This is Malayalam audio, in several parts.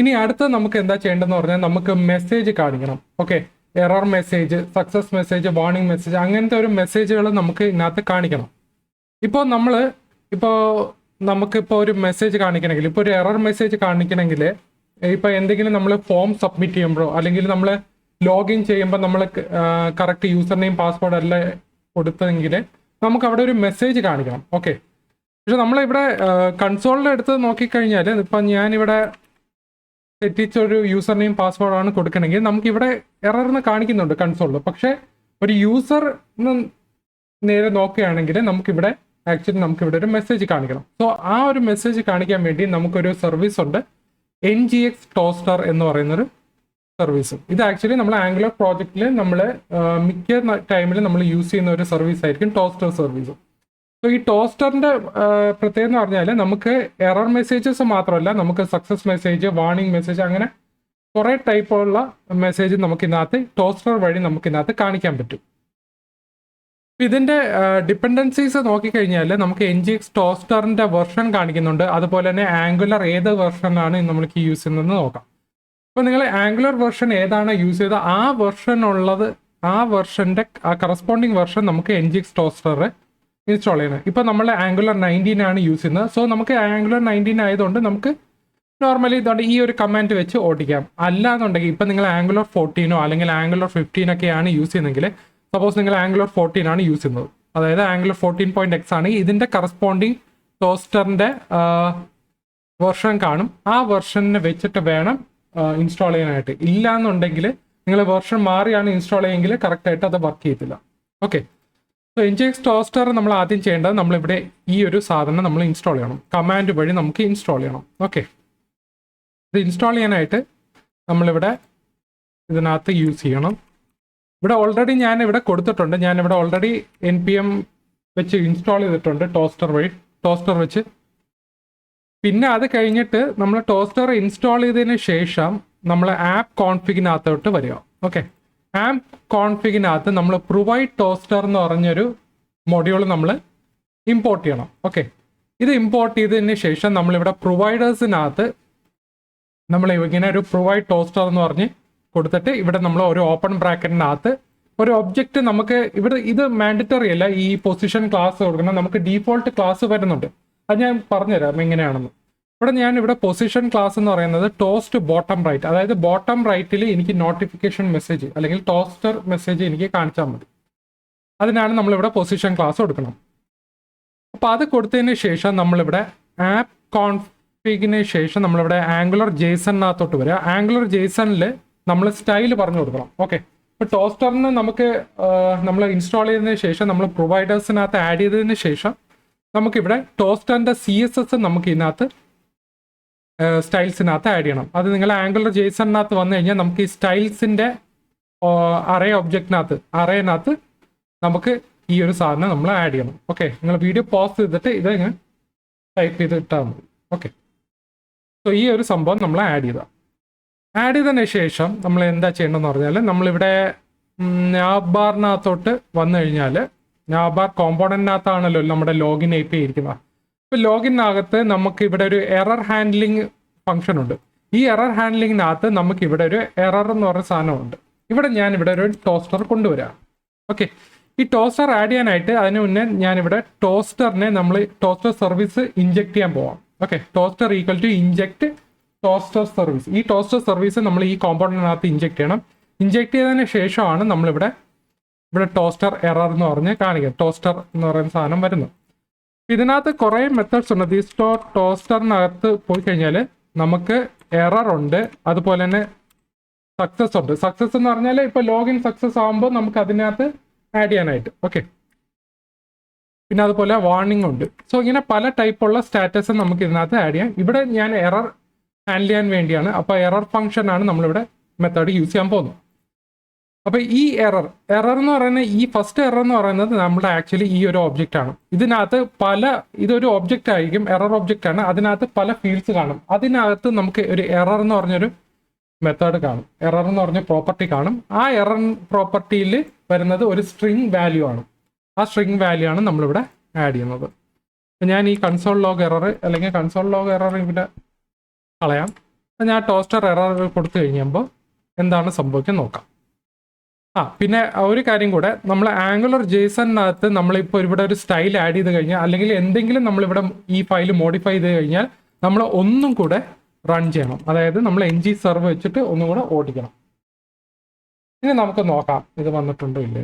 ഇനി അടുത്ത നമുക്ക് എന്താ ചെയ്യേണ്ടതെന്ന് പറഞ്ഞാൽ നമുക്ക് മെസ്സേജ് കാണിക്കണം. Okay, error message, success message, warning message, അങ്ങനത്തെ ഒരു മെസ്സേജുകൾ നമുക്ക് ഇതിനകത്ത് കാണിക്കണം. ഇപ്പോൾ നമുക്കിപ്പോൾ ഒരു മെസ്സേജ് കാണിക്കണമെങ്കിൽ, ഇപ്പോൾ ഒരു എറർ മെസ്സേജ് കാണിക്കണമെങ്കിൽ, ഇപ്പോൾ എന്തെങ്കിലും നമ്മൾ ഫോം സബ്മിറ്റ് ചെയ്യുമ്പോഴോ അല്ലെങ്കിൽ നമ്മൾ ലോഗിൻ ചെയ്യുമ്പോൾ നമ്മൾ കറക്റ്റ് യൂസർ നെയിം പാസ്വേഡ് അല്ല കൊടുത്തെങ്കിൽ നമുക്ക് അവിടെ ഒരു മെസ്സേജ് കാണിക്കണം. ഓക്കെ, പക്ഷെ നമ്മളിവിടെ കൺസോളിൻ്റെ അടുത്ത് നോക്കിക്കഴിഞ്ഞാൽ ഇപ്പം ഞാനിവിടെ തെറ്റിച്ചൊരു യൂസർ നെയിം പാസ്വേഡാണ് കൊടുക്കണമെങ്കിൽ നമുക്കിവിടെ എറർന്ന് കാണിക്കുന്നുണ്ട് കൺസോളിൽ. പക്ഷേ ഒരു യൂസർ നേരെ നോക്കുകയാണെങ്കിൽ നമുക്കിവിടെ നമുക്കിവിടെ ഒരു മെസ്സേജ് കാണിക്കണം. സോ ആ ഒരു മെസ്സേജ് കാണിക്കാൻ വേണ്ടി നമുക്കൊരു സർവീസ് ഉണ്ട്, NGX ടോസ്റ്റർ എന്ന് പറയുന്നൊരു സർവീസ്. ഇത് ആക്ച്വലി നമ്മൾ ആംഗുലർ പ്രോജക്റ്റിൽ നമ്മൾ മിക്ക ടൈമിൽ നമ്മൾ യൂസ് ചെയ്യുന്ന ഒരു സർവീസ് ആയിരിക്കും ടോസ്റ്റർ സർവീസ്. സോ ഈ ടോസ്റ്ററിന്റെ പ്രത്യേകത എന്ന് പറഞ്ഞാൽ നമുക്ക് എറർ മെസ്സേജസ് മാത്രമല്ല, നമുക്ക് സക്സസ് മെസ്സേജ്, വാർണിംഗ് മെസ്സേജ്, അങ്ങനെ കുറേ ടൈപ്പുള്ള മെസ്സേജ് നമുക്ക് ഇതിനകത്ത് ടോസ്റ്റർ വഴി നമുക്ക് ഇതിനകത്ത് കാണിക്കാൻ പറ്റും. ഇതിന്റെ ഡിപ്പെൻഡൻസീസ് നോക്കിക്കഴിഞ്ഞാൽ നമുക്ക് NGX ടോസ്റ്ററിന്റെ വെർഷൻ കാണിക്കുന്നുണ്ട്. അതുപോലെ തന്നെ ആംഗുലർ ഏത് വെർഷനാണ് നമ്മൾക്ക് യൂസ് ചെയ്യുന്നതെന്ന് നോക്കാം. അപ്പോൾ നിങ്ങൾ ആംഗുലർ വെർഷൻ ഏതാണ് യൂസ് ചെയ്തത് ആ വെർഷന്റെ കറസ്പോണ്ടിങ് വെർഷൻ നമുക്ക് NGX ടോസ്റ്റർ ഇൻസ്റ്റാൾ ചെയ്യണം. ഇപ്പോൾ നമ്മൾ ആംഗുലർ 19 ആണ് യൂസ് ചെയ്യുന്നത്. സോ നമുക്ക് ആംഗുലർ 19 ആയതുകൊണ്ട് നമുക്ക് നോർമലി ഇതുകൊണ്ട് ഈ ഒരു കമാൻഡ് വെച്ച് ഓടിക്കാം. അല്ലാന്നുണ്ടെങ്കിൽ ഇപ്പം നിങ്ങൾ ആംഗുലർ 14 അല്ലെങ്കിൽ ആംഗുലർ 15 ഒക്കെയാണ് യൂസ് ചെയ്യുന്നതെങ്കിൽ, സപ്പോസ് നിങ്ങൾ ആംഗുലർ 14 ആണ് യൂസ് ചെയ്യുന്നത്, അതായത് ആംഗുലർ 14.x ആണ്, ഇതിൻ്റെ കറസ്പോണ്ടിങ് ടോസ്റ്ററിൻ്റെ വെർഷൻ കാണും. ആ വെർഷനെ വെച്ചിട്ട് വേണം ഇൻസ്റ്റാൾ ചെയ്യാനായിട്ട്. ഇല്ലാന്നുണ്ടെങ്കിൽ നിങ്ങൾ വെർഷൻ മാറിയാണ് ഇൻസ്റ്റാൾ ചെയ്യുമെങ്കിൽ കറക്റ്റായിട്ട് അത് വർക്ക് ചെയ്യത്തില്ല. ഓക്കെ, സോ NGX ടോസ്റ്റർ നമ്മൾ ആദ്യം ചെയ്യേണ്ടത് നമ്മളിവിടെ ഈ ഒരു സാധനം നമ്മൾ ഇൻസ്റ്റാൾ ചെയ്യണം. കമാൻഡ് വഴി നമുക്ക് ഇൻസ്റ്റാൾ ചെയ്യണം. ഓക്കെ, ഇത് ഇൻസ്റ്റാൾ ചെയ്യാനായിട്ട് നമ്മളിവിടെ ഇതിനകത്ത് യൂസ് ചെയ്യണം. ഇവിടെ ഓൾറെഡി ഞാൻ ഇവിടെ കൊടുത്തിട്ടുണ്ട്. ഞാനിവിടെ ഓൾറെഡി NPM വെച്ച് ഇൻസ്റ്റാൾ ചെയ്തിട്ടുണ്ട് ടോസ്റ്റർ വെച്ച്. പിന്നെ അത് കഴിഞ്ഞിട്ട് നമ്മൾ ടോസ്റ്റർ ഇൻസ്റ്റാൾ ചെയ്തതിന് ശേഷം നമ്മൾ ആപ്പ് കോൺഫിഗിനകത്തോട്ട് വരിക. ഓക്കെ, ആപ്പ് കോൺഫിഗിനകത്ത് നമ്മൾ പ്രൊവൈഡ് ടോസ്റ്റർ എന്ന് പറഞ്ഞൊരു മൊഡ്യൂൾ നമ്മൾ ഇമ്പോർട്ട് ചെയ്യണം. ഓക്കെ, ഇത് ഇമ്പോർട്ട് ചെയ്തതിന് ശേഷം നമ്മളിവിടെ പ്രൊവൈഡേഴ്സിനകത്ത് നമ്മൾ ഇങ്ങനെ ഒരു പ്രൊവൈഡ് ടോസ്റ്റർ എന്ന് പറഞ്ഞ് കൊടുത്തിട്ട് ഇവിടെ നമ്മൾ ഒരു ഓപ്പൺ ബ്രാക്കറ്റിനകത്ത് ഒരു ഒബ്ജക്റ്റ് നമുക്ക് ഇവിടെ ഇത് മാൻഡറ്ററി അല്ല, ഈ പൊസിഷൻ ക്ലാസ് കൊടുക്കണം. നമുക്ക് ഡീഫോൾട്ട് ക്ലാസ് വരുന്നുണ്ട്, അത് ഞാൻ പറഞ്ഞുതരാം എങ്ങനെയാണെന്ന്. ഇവിടെ പൊസിഷൻ ക്ലാസ് എന്ന് പറയുന്നത് ടോസ്റ്റ് ബോട്ടം റൈറ്റ്, അതായത് ബോട്ടം റൈറ്റിൽ എനിക്ക് നോട്ടിഫിക്കേഷൻ മെസ്സേജ് അല്ലെങ്കിൽ ടോസ്റ്റർ മെസ്സേജ് എനിക്ക് കാണിച്ചാൽ മതി. അതിനാണ് നമ്മളിവിടെ പൊസിഷൻ ക്ലാസ് കൊടുക്കണം. അപ്പോൾ അത് കൊടുത്തതിന് ശേഷം നമ്മളിവിടെ ആപ്പ് കോൺഫിഗിന് ശേഷം നമ്മളിവിടെ ആംഗുലർ ജേസണിനകത്തോട്ട് വരിക. ആംഗുലർ ജേസണിൽ നമ്മൾ സ്റ്റൈൽ പറഞ്ഞു കൊടുക്കണം. ഓക്കെ, ഇപ്പോൾ ടോസ്റ്ററിന് നമ്മൾ ഇൻസ്റ്റാൾ ചെയ്തതിന് ശേഷം നമ്മൾ പ്രൊവൈഡേഴ്സിനകത്ത് ആഡ് ചെയ്തതിന് ശേഷം നമുക്കിവിടെ ടോസ്റ്ററിൻ്റെ CSS നമുക്ക് ഇതിനകത്ത് സ്റ്റൈൽസിനകത്ത് ആഡ് ചെയ്യണം. അത് നിങ്ങൾ ആംഗുലർ ജേസണിനകത്ത് വന്നു കഴിഞ്ഞാൽ നമുക്ക് ഈ സ്റ്റൈൽസിൻ്റെ അറേനകത്ത് നമുക്ക് ഈ ഒരു സാധനം നമ്മൾ ആഡ് ചെയ്യണം. ഓക്കെ, നിങ്ങൾ വീഡിയോ പോസ് ചെയ്തിട്ട് ഇത് ഇങ്ങനെ ടൈപ്പ് ചെയ്ത് ഇട്ടാൽ മതി. ഓക്കെ, സോ ഈ ഒരു സംഭവം നമ്മൾ ആഡ് ചെയ്തതിന് ശേഷം നമ്മൾ എന്താ ചെയ്യേണ്ടതെന്ന് പറഞ്ഞാൽ നമ്മളിവിടെ നാബാറിനകത്തോട്ട് വന്നു കഴിഞ്ഞാൽ നാബാർ കോമ്പോണൻറ്റിനകത്താണല്ലോ നമ്മുടെ ലോഗിൻ API ഇരിക്കുന്നത്. ഇപ്പോൾ ലോഗിനകത്ത് നമുക്ക് ഇവിടെ ഒരു എറർ ഹാൻഡ്ലിംഗ് ഫംഗ്ഷൻ ഉണ്ട്. ഈ എറർ ഹാൻഡ്ലിങ്ങിനകത്ത് നമുക്ക് ഇവിടെ ഒരു എറർ എന്ന് പറഞ്ഞ സാധനമുണ്ട്. ഞാനിവിടെ ഒരു ടോസ്റ്റർ കൊണ്ടുവരാം. ഓക്കെ, ഈ ടോസ്റ്റർ ആഡ് ചെയ്യാനായിട്ട് അതിന് മുന്നേ ഞാനിവിടെ ടോസ്റ്റർ സർവീസ് ഇൻജെക്ട് ചെയ്യാൻ പോവാം. Okay, toaster equal to inject toaster service. ഈ ടോസ്റ്റർ സർവീസ് നമ്മൾ ഈ കോമ്പൗണ്ടിനകത്ത് ഇൻജെക്ട് ചെയ്യണം. ഇൻജെക്ട് ചെയ്തതിന് ശേഷമാണ് നമ്മളിവിടെ ടോസ്റ്റർ എറർ എന്ന് പറഞ്ഞ് കാണിക്കുക, ടോസ്റ്റർ എന്ന് പറയുന്ന സാധനം വരുന്നു. ഇതിനകത്ത് കുറേ മെത്തേഡ്സ് ഉണ്ട്. ഈ ടോസ്റ്ററിനകത്ത് പോയി കഴിഞ്ഞാൽ നമുക്ക് എറർ ഉണ്ട്, അതുപോലെ തന്നെ സക്സസ് ഉണ്ട്. സക്സസ് എന്ന് പറഞ്ഞാൽ ഇപ്പോൾ ലോഗിൻ സക്സസ് ആകുമ്പോൾ നമുക്ക് അതിനകത്ത് ആഡ് ചെയ്യാനായിട്ട്. ഓക്കെ, പിന്നെ അതുപോലെ വാർണിംഗ് ഉണ്ട്. സോ ഇങ്ങനെ പല ടൈപ്പുള്ള സ്റ്റാറ്റസ് നമുക്ക് ഇതിനകത്ത് ആഡ് ചെയ്യാം. ഇവിടെ ഞാൻ എറർ ഹാൻഡിൽ ചെയ്യാൻ വേണ്ടിയാണ്, അപ്പോൾ എറർ ഫംഗ്ഷനാണ് നമ്മളിവിടെ മെത്തേഡ് യൂസ് ചെയ്യാൻ പോകുന്നത്. അപ്പോൾ ഈ എറർ എന്ന് പറയുന്നത് ഈ ഫസ്റ്റ് എറർ എന്ന് പറയുന്നത് നമ്മുടെ ആക്ച്വലി ഈ ഒരു ഒബ്ജക്റ്റ് ആണ്. ഇതിനകത്ത് ഇതൊരു ഒബ്ജക്റ്റ് ആയിരിക്കും, എറർ ഒബ്ജക്റ്റ് ആണ്. അതിനകത്ത് പല ഫീൽഡ്സ് കാണും. അതിനകത്ത് നമുക്ക് ഒരു എറർ എന്ന് പറഞ്ഞൊരു മെത്തേഡ് കാണും, എറർ എന്ന് പറഞ്ഞ പ്രോപ്പർട്ടി കാണും. ആ എറർ പ്രോപ്പർട്ടിയിൽ വരുന്നത് ഒരു സ്ട്രിങ് വാല്യൂ ആണ്. ആ സ്ട്രിങ് വാല്യൂ ആണ് നമ്മളിവിടെ ആഡ് ചെയ്യുന്നത്. ഞാൻ ഈ കൺസോൾ ലോഗ് എറർ ഇവിടെ കളയാം. ഞാൻ ടോസ്റ്റർ എറർ കൊടുത്തു കഴിയുമ്പോൾ എന്താണ് സംഭവിക്കുന്നത് നോക്കാം. പിന്നെ ഒരു കാര്യം കൂടെ, നമ്മൾ ആംഗുലർ ജേസണിനകത്ത് നമ്മളിപ്പോൾ ഇവിടെ ഒരു സ്റ്റൈൽ ആഡ് ചെയ്ത് കഴിഞ്ഞാൽ അല്ലെങ്കിൽ എന്തെങ്കിലും നമ്മളിവിടെ ഈ ഫയൽ മോഡിഫൈ ചെയ്ത് കഴിഞ്ഞാൽ നമ്മൾ ഒന്നും കൂടെ റൺ ചെയ്യണം. അതായത് നമ്മൾ ng സെർവ് വെച്ചിട്ട് ഒന്നും കൂടെ ഓടിക്കണം. ഇനി നമുക്ക് നോക്കാം ഇത് വന്നിട്ടുണ്ടോ ഇല്ലേ.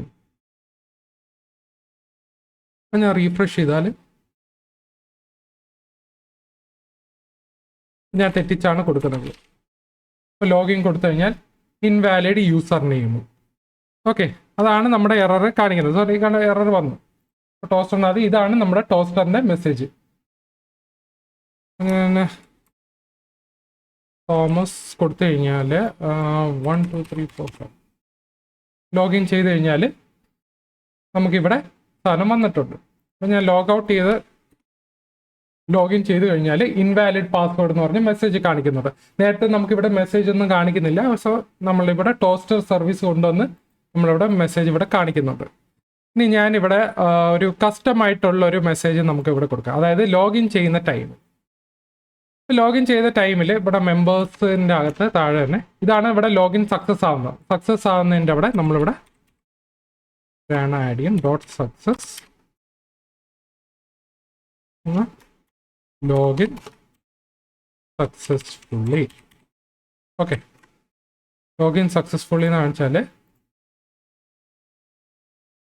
അപ്പം ഞാൻ റീഫ്രഷ് ചെയ്താൽ ഞാൻ തെറ്റിച്ചാണ് കൊടുക്കുന്നത്. ഇപ്പോൾ ലോഗിൻ കൊടുത്തു കഴിഞ്ഞാൽ ഇൻവാലിഡ് യൂസർ നെയിം. ഓക്കെ, അതാണ് നമ്മുടെ എറർ കാണിക്കുന്നത്. സോറി, എറർ വന്നു ടോസ്റ്ററിനകത്ത്. ഇതാണ് നമ്മുടെ ടോസ്റ്ററിന്റെ മെസ്സേജ്. അങ്ങനെ തോമസ് കൊടുത്തു കഴിഞ്ഞാൽ 1 2 3 4 5 ലോഗിൻ ചെയ്ത് കഴിഞ്ഞാൽ നമുക്കിവിടെ സാധനം വന്നിട്ടുണ്ട്. അപ്പം ഞാൻ ലോഗ് ഔട്ട് ചെയ്ത് ലോഗിൻ ചെയ്ത് കഴിഞ്ഞാൽ ഇൻവാലിഡ് പാസ്വേഡ് എന്ന് പറഞ്ഞ് മെസ്സേജ് കാണിക്കുന്നുണ്ട്. നേരത്തെ നമുക്കിവിടെ മെസ്സേജ് ഒന്നും കാണിക്കുന്നില്ല. സോ നമ്മളിവിടെ ടോസ്റ്റർ സർവീസ് കൊണ്ടുവന്ന് നമ്മളിവിടെ മെസ്സേജ് ഇവിടെ കാണിക്കുന്നുണ്ട്. ഇനി ഞാനിവിടെ ഒരു കസ്റ്റം ആയിട്ടുള്ള ഒരു മെസ്സേജ് നമുക്ക് ഇവിടെ കൊടുക്കാം. അതായത് ലോഗിൻ ചെയ്യുന്ന ടൈം. ലോഗിൻ ചെയ്ത ടൈമിൽ ഇവിടെ മെമ്പേഴ്സിൻ്റെ അകത്ത് താഴെ തന്നെ ഇതാണ് ഇവിടെ ലോഗിൻ സക്സസ് ആവുന്നത്. സക്സസ് ആവുന്നതിൻ്റെ അവിടെ നമ്മളിവിടെ ആഡ് ചെയ്യും .success login successfully. Okay, login successfully എന്ന് കാണിച്ചാൽ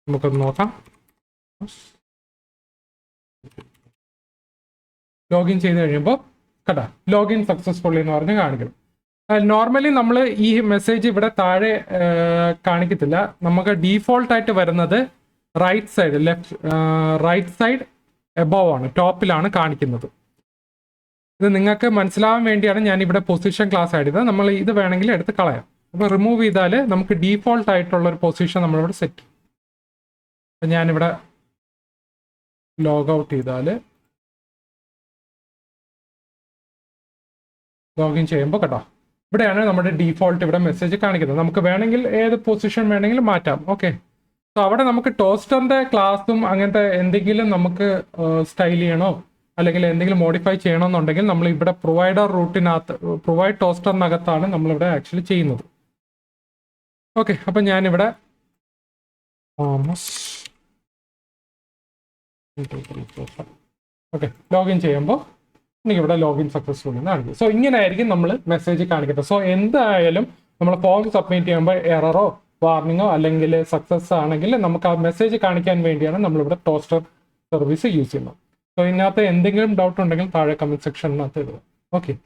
നമുക്കൊന്ന് നോക്കാം. ലോഗിൻ ചെയ്ത് കഴിയുമ്പോൾ കേട്ടോ ലോഗിൻ സക്സസ്ഫുള്ളി എന്ന് പറഞ്ഞ് കാണിക്കണം. നോർമലി നമ്മൾ ഈ മെസ്സേജ് ഇവിടെ താഴെ കാണിക്കത്തില്ല. നമുക്ക് ഡീഫോൾട്ട് ആയിട്ട് വരുന്നത് റൈറ്റ് സൈഡ് എബോവ് ആണ്, ടോപ്പിലാണ് കാണിക്കുന്നത്. ഇത് നിങ്ങൾക്ക് മനസ്സിലാവാൻ വേണ്ടിയാണ് ഞാൻ ഇവിടെ പൊസിഷൻ ക്ലാസ് ആഡ് ചെയ്തത്. നമ്മൾ ഇത് വേണമെങ്കിൽ എടുത്ത് കളയാം. അപ്പോൾ റിമൂവ് ചെയ്താൽ നമുക്ക് ഡീഫോൾട്ട് ആയിട്ടുള്ള ഒരു പൊസിഷൻ നമ്മളിവിടെ സെറ്റ്. അപ്പം ഞാനിവിടെ ലോഗ് ഔട്ട് ചെയ്താൽ ലോഗിൻ ചെയ്യുമ്പോൾ കേട്ടോ ഇവിടെയാണ് നമ്മുടെ ഡീഫോൾട്ട് ഇവിടെ മെസ്സേജ് കാണിക്കുന്നത്. നമുക്ക് വേണമെങ്കിൽ ഏത് പൊസിഷൻ വേണമെങ്കിലും മാറ്റാം. ഓക്കെ, സോ അവിടെ നമുക്ക് ടോസ്റ്ററിൻ്റെ ക്ലാസ്സും അങ്ങനത്തെ എന്തെങ്കിലും നമുക്ക് സ്റ്റൈൽ ചെയ്യണോ അല്ലെങ്കിൽ എന്തെങ്കിലും മോഡിഫൈ ചെയ്യണമെന്നുണ്ടെങ്കിൽ നമ്മൾ ഇവിടെ പ്രൊവൈഡർ റൂട്ടിനകത്ത് പ്രൊവൈഡ് ടോസ്റ്ററിനകത്താണ് നമ്മളിവിടെ ആക്ച്വലി ചെയ്യുന്നത്. ഓക്കെ, അപ്പം ഞാനിവിടെ ഓക്കെ ലോഗിൻ ചെയ്യുമ്പോൾ എനിക്കിവിടെ ലോഗിൻ സക്സസ്ഫുൾ എന്ന് കാണിക്കും. സോ ഇങ്ങനെ ആയിരിക്കും നമ്മൾ മെസ്സേജ് കാണിക്കുന്നത്. സോ എന്തായാലും നമ്മൾ ഫോം സബ്മിറ്റ് ചെയ്യുമ്പോൾ എററോ വാർണിങ്ങോ അല്ലെങ്കിൽ സക്സസ് ആണെങ്കിൽ നമുക്ക് ആ മെസ്സേജ് കാണിക്കാൻ വേണ്ടിയാണ് നമ്മളിവിടെ ടോസ്റ്റർ സർവീസ് യൂസ് ചെയ്യുന്നത്. സോ ഇതിനകത്ത് എന്തെങ്കിലും ഡൗട്ട് ഉണ്ടെങ്കിൽ താഴെ കമന്റ് സെക്ഷനിനകത്ത് ഇടുക. ഓക്കെ.